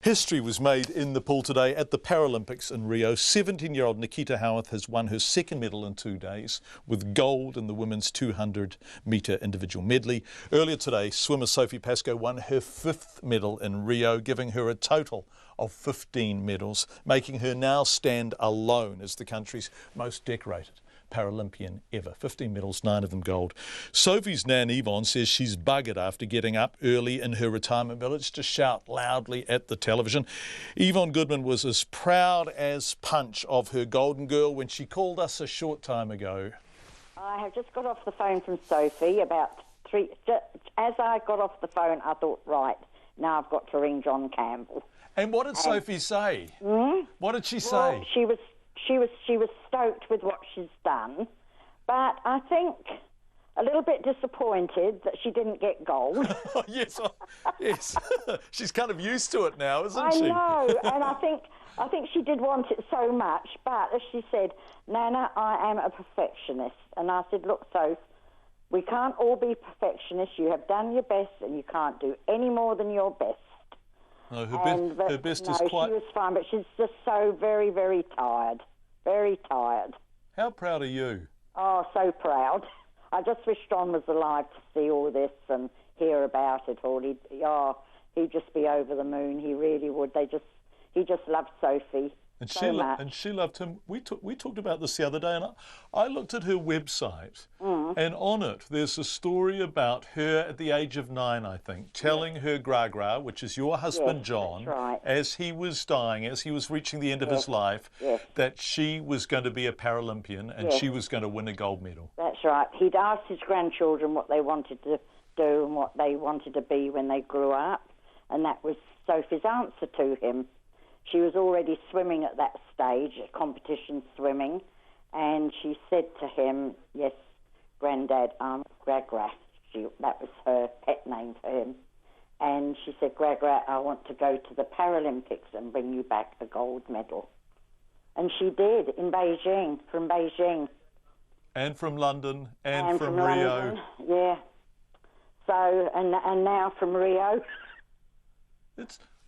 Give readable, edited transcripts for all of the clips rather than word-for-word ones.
History was made in the pool today at the Paralympics in Rio. 17-year-old Nikita Howarth has won her second medal in 2 days with gold in the women's 200-metre individual medley. Earlier today, swimmer Sophie Pascoe won her 5th medal in Rio, giving her a total of 15 medals, making her now stand alone as the country's most decorated Paralympian ever. 15 medals, 9 of them gold. Sophie's nan Yvonne says she's buggered after getting up early in her retirement village to shout loudly at the television. Yvonne Goodman was as proud as Punch of her golden girl when she called us a short time ago. I have just got off the phone from Sophie about 3. As I got off the phone, I thought, right, now I've got to ring John Campbell. And what did Sophie say? What did she say? Well, she was stoked with what she's done, but I think a little bit disappointed that she didn't get gold. Yes. She's kind of used to it now, isn't she? I know, and I think she did want it so much, but as she said, Nana, I am a perfectionist. And I said, look, Soph, we can't all be perfectionists. You have done your best and you can't do any more than your best. No, her best is quite... she was fine, but she's just so very, very tired. Very tired. How proud are you? Oh, so proud. I just wish John was alive to see all this and hear about it all. He'd just be over the moon. He really would. He just loved Sophie. And much. she loved him. We talked about this the other day, and I looked at her website, and on it there's a story about her at the age of 9, I think, telling her Gra, which is your husband John, right, as he was dying, as he was reaching the end of his life, that she was going to be a Paralympian and she was going to win a gold medal. That's right. He'd asked his grandchildren what they wanted to do and what they wanted to be when they grew up, and that was Sophie's answer to him. She was already swimming at that stage, competition swimming, and she said to him, yes, Grandad, I'm Gra. That was her pet name for him. And she said, Gra, I want to go to the Paralympics and bring you back a gold medal. And she did, in Beijing, from Beijing. And from London, and from Rio. London, yeah. So, and now from Rio.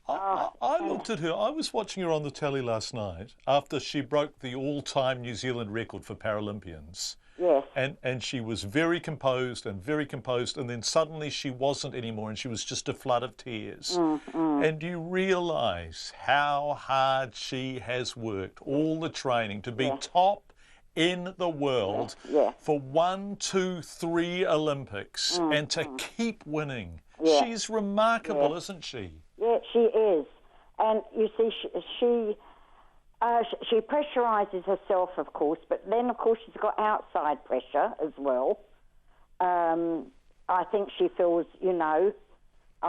I looked at her. I was watching her on the telly last night after she broke the all-time New Zealand record for Paralympians. Yes. And she was very composed, and then suddenly she wasn't anymore, and she was just a flood of tears. And you realise how hard she has worked, all the training, to be top in the world for 1, 2, 3 Olympics, and to keep winning. She's remarkable, isn't she? Yeah, she is. And you see, she pressurises herself, of course, but then, of course, she's got outside pressure as well. I think she feels, I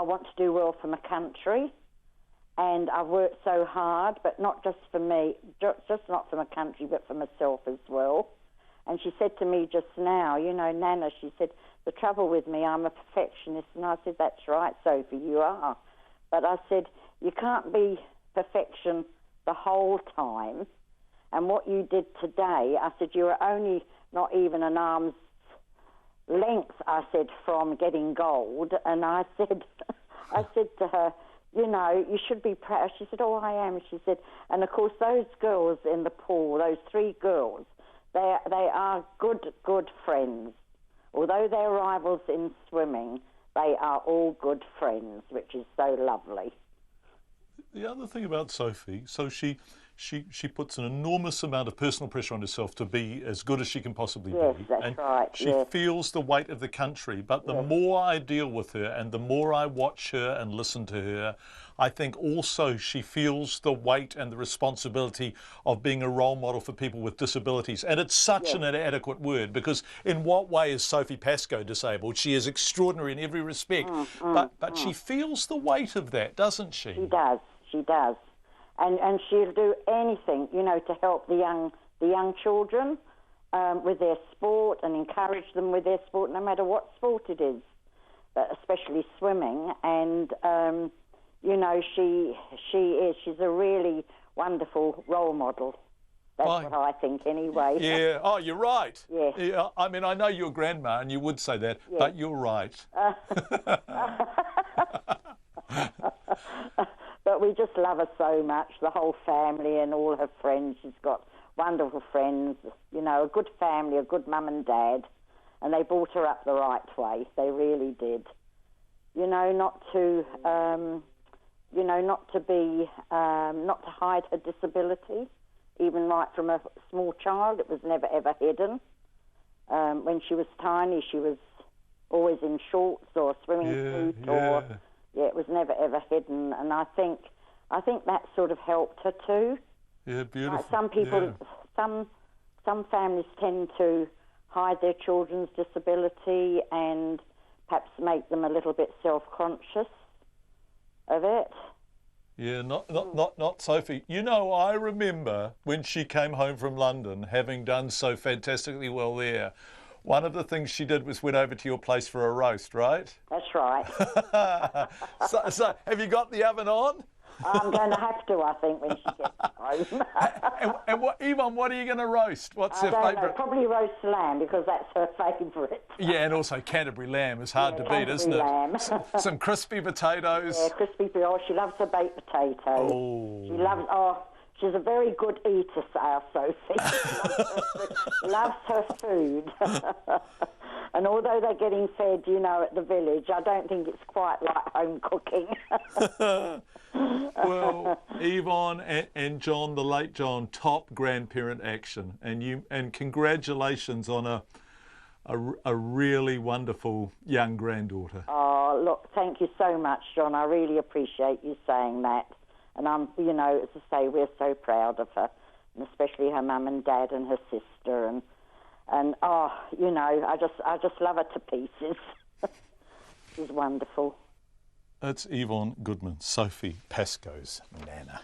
want to do well for my country, and I've worked so hard, but not just for me, just not for my country, but for myself as well. And she said to me just now, Nana, she said, the trouble with me, I'm a perfectionist. And I said, that's right, Sophie, you are. But I said, you can't be perfection the whole time. And what you did today, I said, you were only not even an arm's length, I said, from getting gold. And I said to her, you should be proud. She said, oh, I am. She said, and of course, those girls in the pool, those 3 girls, they are good friends. Although they're rivals in swimming, they are all good friends, which is so lovely. The other thing about Sophie, so she puts an enormous amount of personal pressure on herself to be as good as she can possibly be. Yes, that's right. She feels the weight of the country, but the more I deal with her and the more I watch her and listen to her, I think also she feels the weight and the responsibility of being a role model for people with disabilities. And it's such an inadequate word, because in what way is Sophie Pascoe disabled? She is extraordinary in every respect, but she feels the weight of that, doesn't she? She does. And she'll do anything, to help the young children with their sport and encourage them with their sport, no matter what sport it is, but especially swimming. And she's a really wonderful role model. That's what I think, anyway. Yeah. Oh, you're right. Yes. Yeah. I mean, I know you're grandma, and you would say that, but you're right. But we just love her so much, the whole family and all her friends. She's got wonderful friends, you know, a good family, a good mum and dad, and they brought her up the right way. They really did. You know, not to hide her disability, even right from a small child. It was never ever hidden. When she was tiny, she was always in shorts or swimming suit, or it was never ever hidden. And I think that sort of helped her too. Yeah, beautiful. Some people, some families tend to hide their children's disability and perhaps make them a little bit self-conscious of it. Yeah, not Sophie. You know, I remember when she came home from London, having done so fantastically well there, one of the things she did was went over to your place for a roast, right? That's right. So have you got the oven on? I'm going to have to, I think, when she gets home. and Yvonne, what are you going to roast? What's her I don't know, favourite? probably roast lamb, because that's her favourite. Yeah, and also Canterbury lamb is hard to beat, isn't it? Lamb. Some crispy potatoes. Yeah, crispy. Oh, she loves her baked potatoes. Oh. She loves. Oh, she's a very good eater, our Sophie. Loves her food. And although they're getting fed, you know, at the village, I don't think it's quite like home cooking. Well, Yvonne and John, the late John, top grandparent action, and congratulations on a really wonderful young granddaughter. Oh, look, thank you so much, John. I really appreciate you saying that. And I'm, you know, as I say, we're so proud of her, and especially her mum and dad and her sister, and oh, you know, I just love her to pieces. She's wonderful. It's Yvonne Goodman, Sophie Pascoe's nana.